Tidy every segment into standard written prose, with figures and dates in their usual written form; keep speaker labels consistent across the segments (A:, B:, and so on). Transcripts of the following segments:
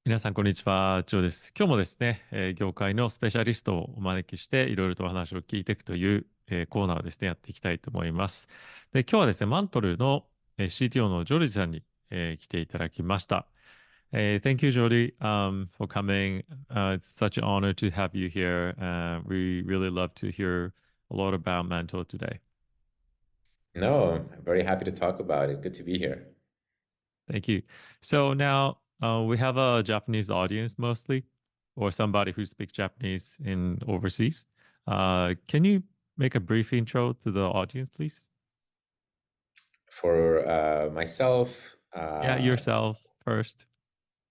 A: 皆さん、こんにちは。ジョーです。今日もですね、業界のスペシャリストをお招きして、いろいろとお話を聞いていくという、コーナーをですね、やっていきたいと思います。で、今日はですね、マントルの、CTO のジョルジさんに、来ていただきました。Thank you, Jordi, for coming. It's such an honor to have you here. We really love to hear a lot about Mantle today.
B: No, I'm very happy to talk about it. Good to be here.
A: Thank you. So now we have a Japanese audience mostly, or somebody who speaks Japanese in overseas. Can you make a brief intro to the audience, please?
B: For myself,
A: Yeah, yourself first.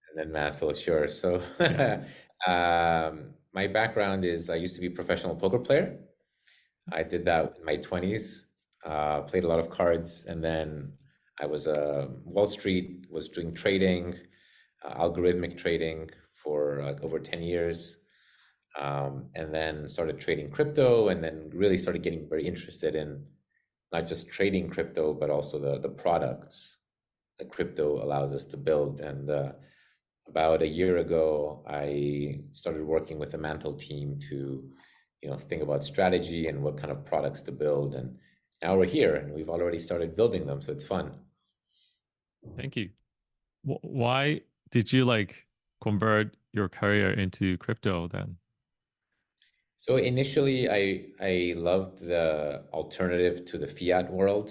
B: and then Mantle, sure. So,
A: Yeah.
B: my background is I used to be a professional poker player. I did that in my 20s, played a lot of cards, and then I was Wall Street, was doing trading, algorithmic trading for like over 10 years. And then started trading crypto, and then really started getting very interested in not just trading crypto, but also the products that crypto allows us to build. And about a year ago, I started working with the Mantle team to, think about strategy and what kind of products to build. And now we're here, and we've already started building them, so it's fun.
A: Thank you. Why did you like convert your career into crypto then?
B: So initially, I loved the alternative to the fiat world.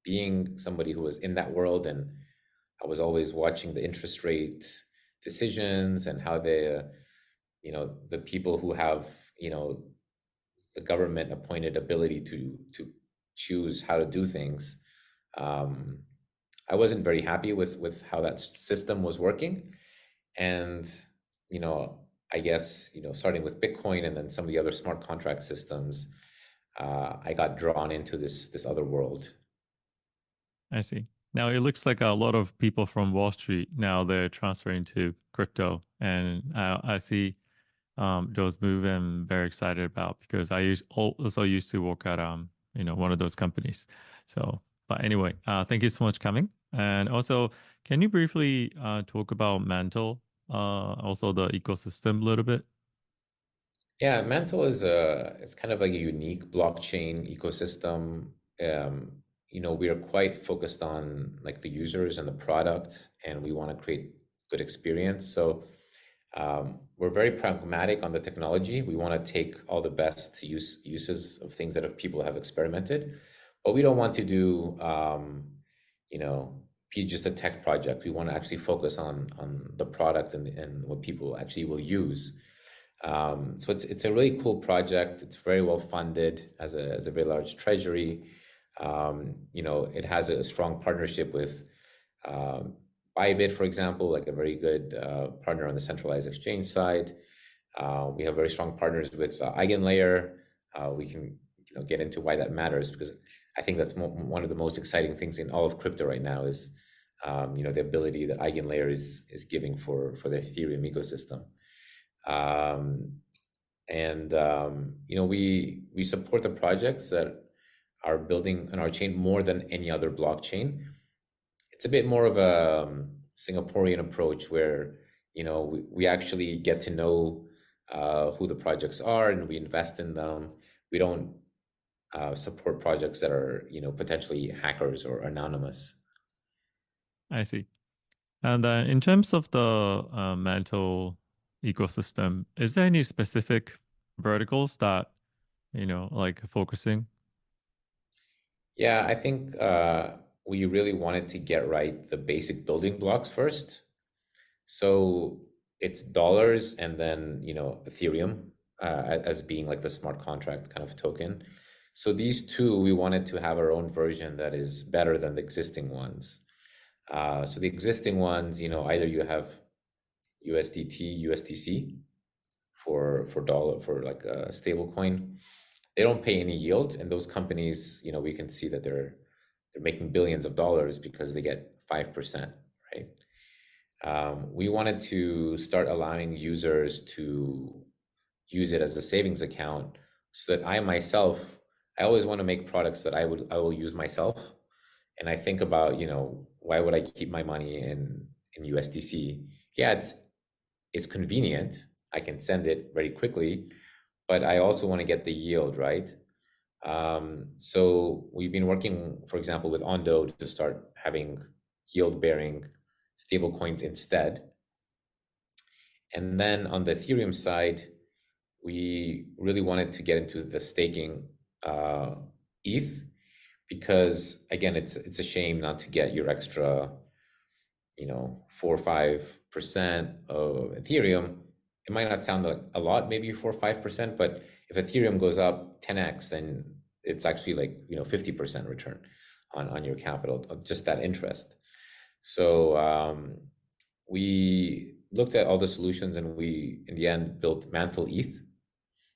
B: Being somebody who was in that world, and I was always watching the interest rate decisions and how the people who have, the government appointed ability to choose how to do things. Um, I wasn't very happy with how that system was working, and you know, I guess starting with Bitcoin and then some of the other smart contract systems, I got drawn into this other world.
A: I see. Now it looks like a lot of people from Wall Street now they're transferring to crypto, and I see those move I'm very excited about because also used to work at one of those companies. So, but anyway, thank you so much coming. And also, can you briefly talk about Mantle, also the ecosystem a little bit?
B: Yeah, Mantle is it's kind of like a unique blockchain ecosystem. We are quite focused on like the users and the product, and we want to create good experience. So we're very pragmatic on the technology. We want to take all the best uses of things that people have experimented, but we don't want to do be just a tech project. We want to actually focus on the product and what people actually will use. So it's a really cool project. It's very well funded, has a very large treasury. It has a strong partnership with Bybit, for example, like a very good partner on the centralized exchange side. We have very strong partners with Eigenlayer. We can get into why that matters, because I think that's one of the most exciting things in all of crypto right now is the ability that Eigenlayer is giving for the Ethereum ecosystem. We support the projects that are building on our chain more than any other blockchain. It's a bit more of a Singaporean approach where we actually get to know who the projects are and we invest in them. We don't support projects that are potentially hackers or anonymous.
A: I see. And in terms of the Mantle ecosystem, is there any specific verticals that like focusing?
B: Yeah, I think we really wanted to get right the basic building blocks first. So it's dollars and then, Ethereum as being like the smart contract kind of token. So these two, we wanted to have our own version that is better than the existing ones. So the existing ones, either you have USDT, USDC for dollar for like a stable coin. They don't pay any yield, and those companies, we can see that they're making billions of dollars because they get 5%, right? We wanted to start allowing users to use it as a savings account so that I always want to make products that I will use myself. And I think about, why would I keep my money in USDC? yeah, it's convenient. I can send it very quickly, but I also want to get the yield, right? So we've been working, for example, with Ondo to start having yield-bearing stablecoins instead. And then on the Ethereum side, we really wanted to get into the staking ETH, because again, it's a shame not to get your extra, 4 or 5% of Ethereum. It might not sound like a lot, maybe 4 or 5%, but if Ethereum goes up 10x, then it's actually like 50% return on your capital, just that interest. So we looked at all the solutions, and we in the end built Mantle ETH.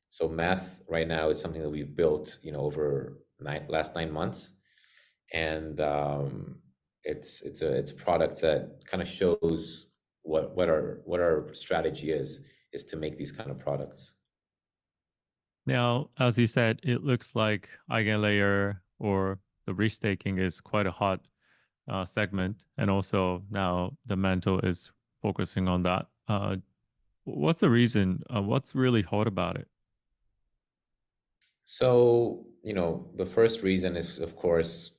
B: So Math right now is something that we've built over last 9 months, and it's a product that kind of shows what our strategy is to make these kind of products.
A: Now, as you said, it looks like EigenLayer or the restaking is quite a hot segment, and also now the Mantle is focusing on that. What's the reason? What's really hot about it?
B: So, the first reason is, of course,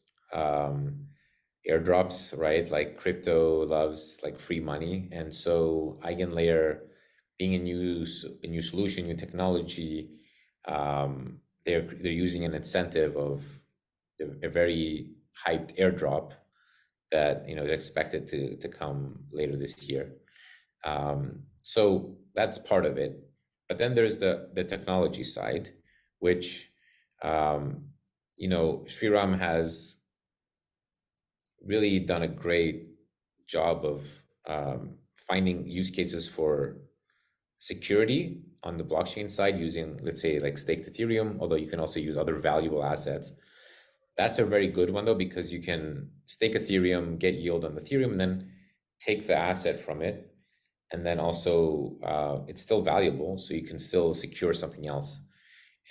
B: airdrops, right? Like crypto loves like free money. And so EigenLayer being a new solution, new technology, they're using an incentive of a very hyped airdrop that is expected to come later this year. So that's part of it. But then there's the technology side, which Sriram has really done a great job of finding use cases for security on the blockchain side using, let's say, like staked Ethereum, although you can also use other valuable assets. That's a very good one, though, because you can stake Ethereum, get yield on Ethereum, and then take the asset from it. And then also it's still valuable, so you can still secure something else.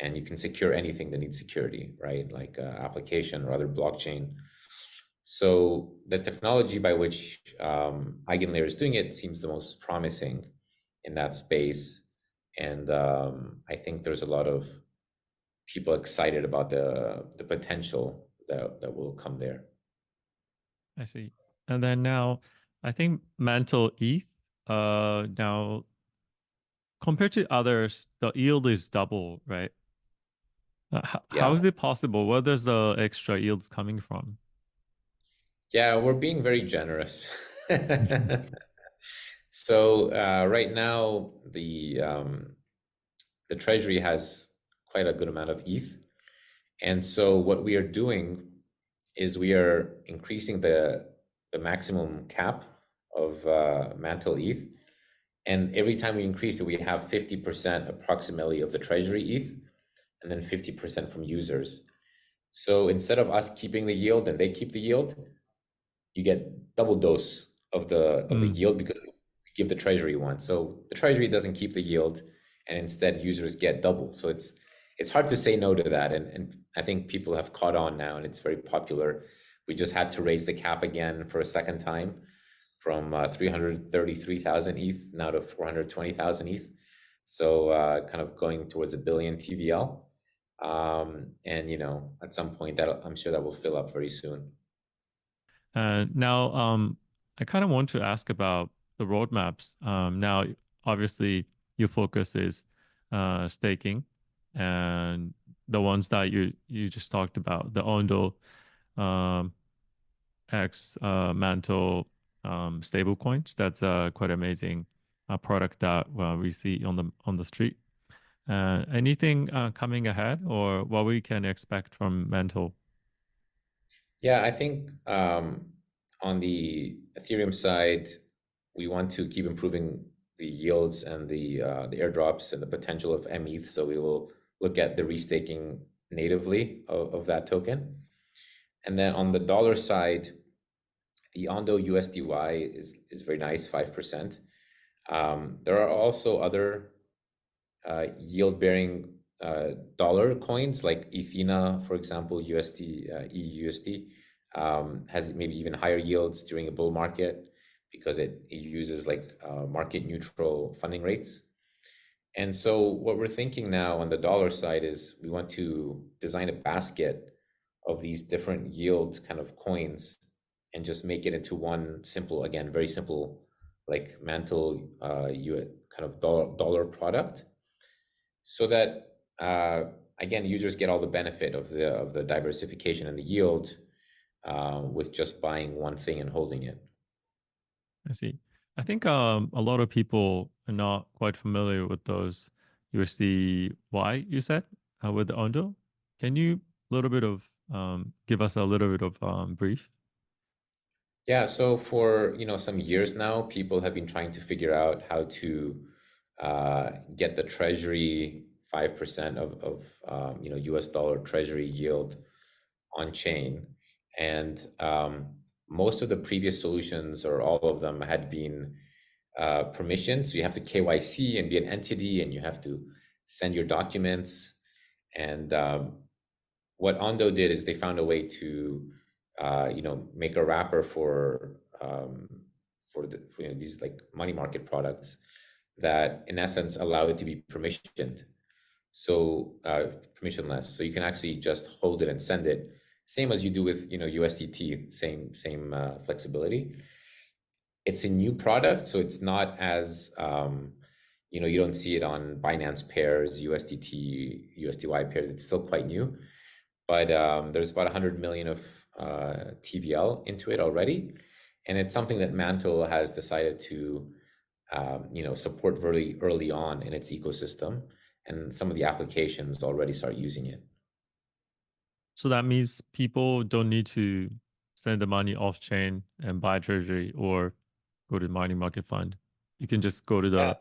B: And you can secure anything that needs security, right? Like application or other blockchain. So the technology by which EigenLayer is doing it seems the most promising in that space. And I think there's a lot of people excited about the potential that will come there.
A: I see. And then now, I think Mantle ETH, now compared to others, the yield is double, right? How
B: Yeah.
A: is it possible? Where does the extra yields coming from?
B: Yeah, we're being very generous. So right now, the treasury has quite a good amount of ETH. And so what we are doing is we are increasing the maximum cap of Mantle ETH. And every time we increase it, we have 50% approximately of the treasury ETH, and then 50% from users. So instead of us keeping the yield and they keep the yield, you get double dose of the yield, because we give the treasury one. So the treasury doesn't keep the yield, and instead users get double. So it's hard to say no to that. And I think people have caught on now, and it's very popular. We just had to raise the cap again for a second time from 333,000 ETH now to 420,000 ETH. So kind of going towards 1 billion TVL. And at some point I'm sure that will fill up very soon.
A: Now, I kind of want to ask about the roadmaps. Now, obviously, your focus is staking, and the ones that you just talked about, the Ondo X Mantle stable coins. That's a quite amazing product that we see on the street. Anything coming ahead, or what we can expect from Mantle?
B: Yeah, I think on the Ethereum side, we want to keep improving the yields and the airdrops and the potential of mETH. So we will look at the restaking natively of that token. And then on the dollar side, the Ondo USDY is very nice, 5%. There are also other yield-bearing dollar coins like Ethena, for example, EUSD has maybe even higher yields during a bull market. because it uses like market neutral funding rates. And so what we're thinking now on the dollar side is we want to design a basket of these different yield kind of coins and just make it into one simple, again, very simple, like Mantle kind of dollar product, so that again, users get all the benefit of the diversification and the yield with just buying one thing and holding it.
A: I see. I think a lot of people are not quite familiar with those USDY you said with the Ondo. Can you give us a little bit of brief?
B: Yeah, so for some years now, people have been trying to figure out how to get the Treasury 5% of US dollar Treasury yield on chain, and most of the previous solutions, or all of them, had been permissioned. So you have to KYC and be an entity, and you have to send your documents. And what Ondo did is they found a way to make a wrapper for these like money market products that in essence allow it to be permissioned, so permissionless. So you can actually just hold it and send it, same as you do with USDT, same flexibility. It's a new product, so it's not as you don't see it on Binance pairs, USDT, USDY pairs. It's still quite new, but there's about 100 million of TVL into it already, and it's something that Mantle has decided to support very early on in its ecosystem, and some of the applications already start using it.
A: So that means people don't need to send the money off chain and buy treasury or go to the mining market fund. You can just go to
B: Yeah.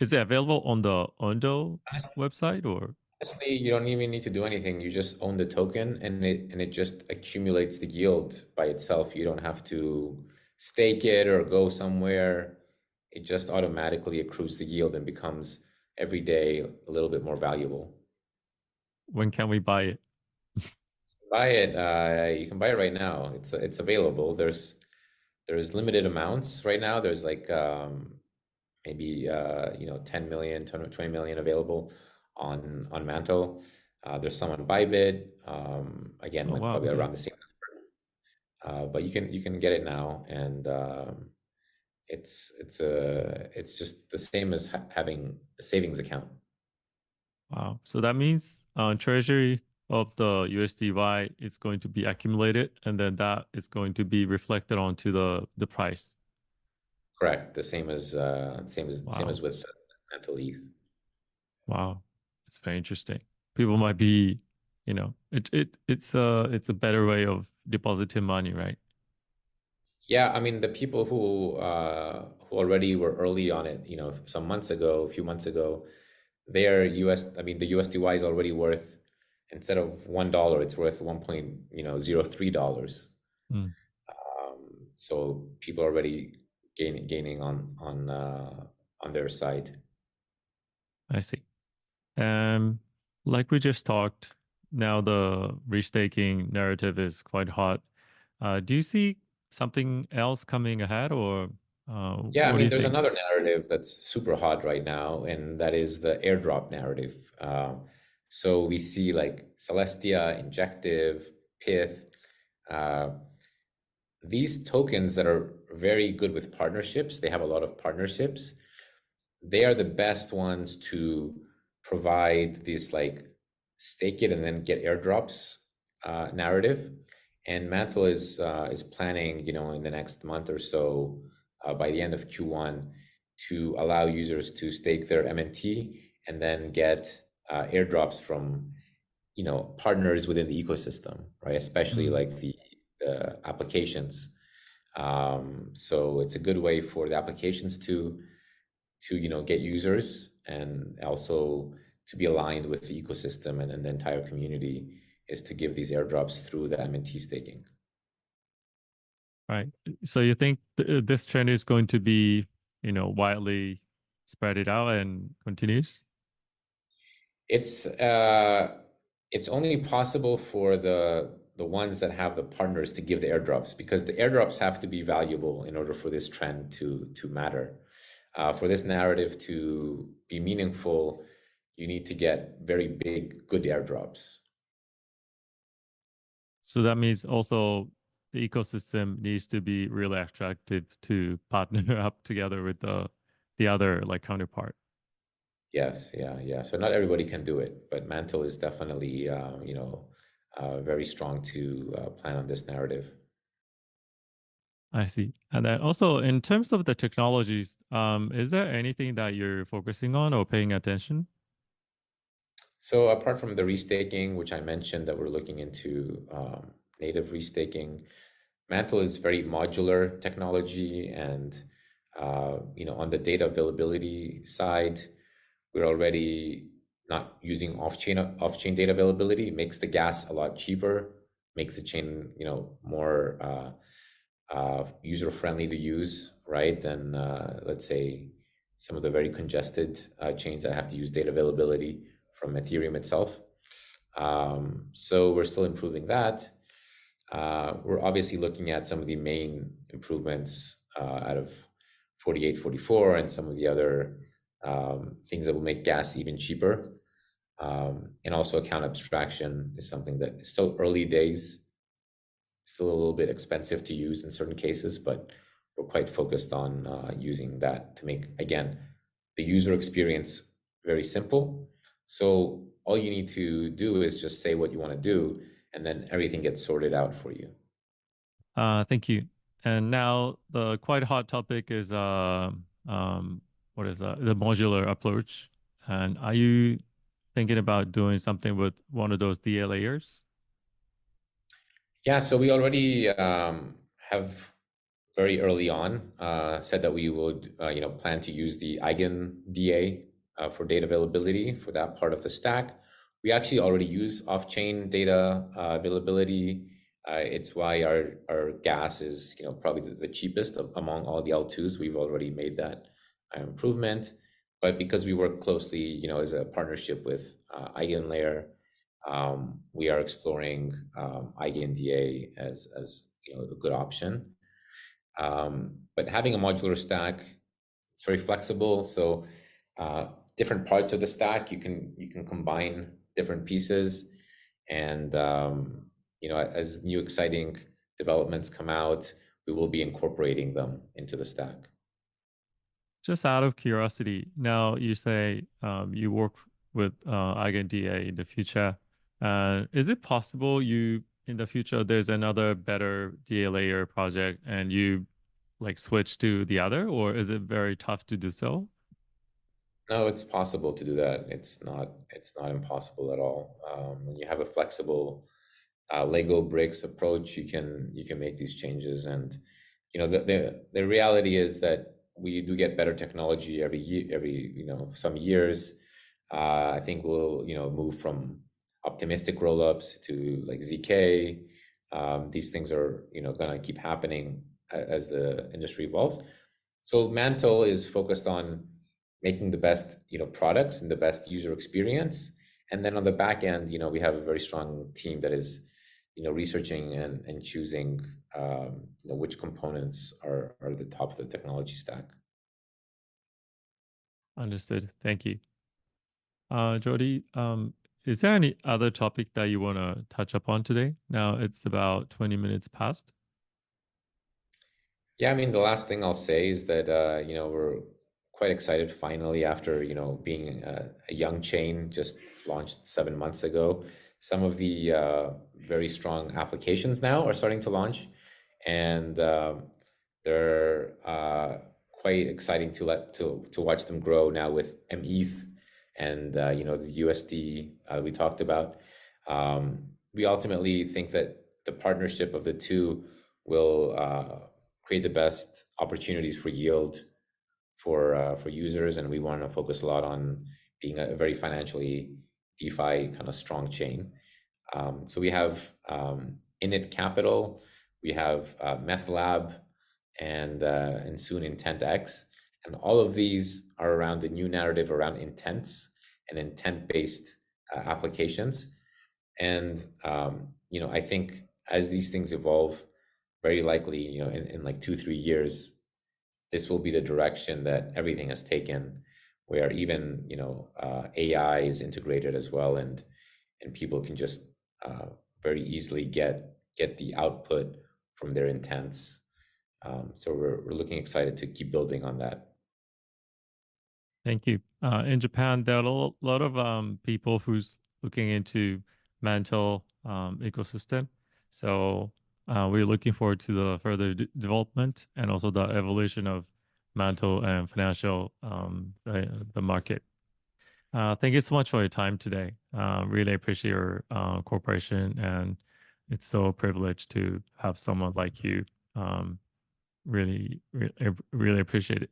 A: Is it available on the Ondo website or?
B: Honestly, you don't even need to do anything. You just own the token, and it just accumulates the yield by itself. You don't have to stake it or go somewhere. It just automatically accrues the yield and becomes every day a little bit more valuable.
A: When can we buy it?
B: Buy it. You can buy it right now. It's available. There's limited amounts right now. There's like maybe 10 million, 20 million available on Mantle. There's some on Bybit. Again, like
A: wow,
B: probably
A: okay.
B: around the same. But you can get it now, and it's just the same as having a savings account.
A: Wow. So that means treasury of the USDY is going to be accumulated, and then that is going to be reflected onto the price.
B: Correct. The same as
A: Wow.
B: with Mantle ETH.
A: Wow. It's very interesting. People might be, it's a better way of depositing money, right?
B: Yeah, I mean, the people who already were early on it, some months ago, a few months ago, their I mean, the USDY is already worth, instead of $1, it's worth $1.03.
A: Mm.
B: So people are already gaining on their side.
A: I see. Like we just talked, now the restaking narrative is quite hot. Do you see something else coming ahead, or
B: Yeah, I
A: what do
B: mean,
A: you
B: there's
A: think?
B: another narrative that's super hot right now, and that is the airdrop narrative. So we see like Celestia, Injective, Pith, these tokens that are very good with partnerships. They have a lot of partnerships. They are the best ones to provide this like stake it and then get airdrops narrative. And Mantle is planning, in the next month or so, by the end of Q1, to allow users to stake their MNT and then get airdrops from, partners within the ecosystem, right? Especially like the applications. So it's a good way for the applications to get users, and also to be aligned with the ecosystem and the entire community, is to give these airdrops through the MNT staking.
A: Right. So you think this trend is going to be, widely spread it out and continues?
B: It's only possible for the the ones that have the partners to give the airdrops, because the airdrops have to be valuable in order for this trend to matter. For this narrative to be meaningful, you need to get very big, good airdrops.
A: So that means also the ecosystem needs to be really attractive to partner up together with the other like counterpart.
B: Yes, yeah. So not everybody can do it, but Mantle is definitely, very strong to plan on this narrative.
A: I see. And then also in terms of the technologies, is there anything that you're focusing on or paying attention?
B: So apart from the restaking, which I mentioned that we're looking into native restaking, Mantle is very modular technology, and on the data availability side, we're already not using off-chain data availability. It makes the gas a lot cheaper, makes the chain more user-friendly to use, right? Than let's say some of the very congested chains that have to use data availability from Ethereum itself. So we're still improving that. We're obviously looking at some of the main improvements out of 4844 and some of the other things that will make gas even cheaper. And also account abstraction is something that is still early days, still a little bit expensive to use in certain cases, but we're quite focused on using that to make, again, the user experience very simple. So all you need to do is just say what you want to do, and then everything gets sorted out for you.
A: Thank you. And now the quite hot topic is what is that? The modular approach. And are you thinking about doing something with one of those DA layers?
B: Yeah, so we already have very early on said that we would plan to use the Eigen DA for data availability for that part of the stack. We actually already use off-chain data availability. It's why our gas is probably the cheapest among all the L2s. We've already made that improvement, but because we work closely, as a partnership with EigenLayer, we are exploring EigenDA as a good option. But having a modular stack, it's very flexible. So different parts of the stack, you can combine different pieces, and as new exciting developments come out, we will be incorporating them into the stack.
A: Just out of curiosity, now you say you work with EigenDA in the future. Is it possible in the future there's another better DA layer project and you like switch to the other, or is it very tough to do so?
B: No, it's possible to do that. It's not impossible at all. When you have a flexible Lego bricks approach, you can make these changes, and the reality is that we do get better technology every year, some years. I think we'll move from optimistic rollups to like ZK. These things are gonna keep happening as the industry evolves. So Mantle is focused on making the best products and the best user experience, and then on the back end, we have a very strong team that is researching and choosing which components are the top of the technology stack.
A: Understood. Thank you. Jordi, is there any other topic that you want to touch upon today? Now it's about 20 minutes past.
B: Yeah, I mean, the last thing I'll say is that we're quite excited finally, after being a young chain just launched 7 months ago. Some of the very strong applications now are starting to launch, and they're quite exciting to watch them grow now with mETH and the USD we talked about. We ultimately think that the partnership of the two will create the best opportunities for yield for users, and we want to focus a lot on being a very financially DeFi kind of strong chain. So we have Init Capital, we have Meth Lab, and soon IntentX, and all of these are around the new narrative around intents and intent-based applications. And I think as these things evolve, very likely, you know, in like 2-3 years, this will be the direction that everything has taken, where even, you know, AI is integrated as well, and people can just very easily get the output from their intents. So we're looking excited to keep building on that.
A: Thank you. In Japan, there are a lot of people who's looking into Mantle ecosystem. So we're looking forward to the further development and also the evolution of Mantle and financial the market. Thank you so much for your time today. Really appreciate your cooperation, and it's so a privilege to have someone like you. Really appreciate it.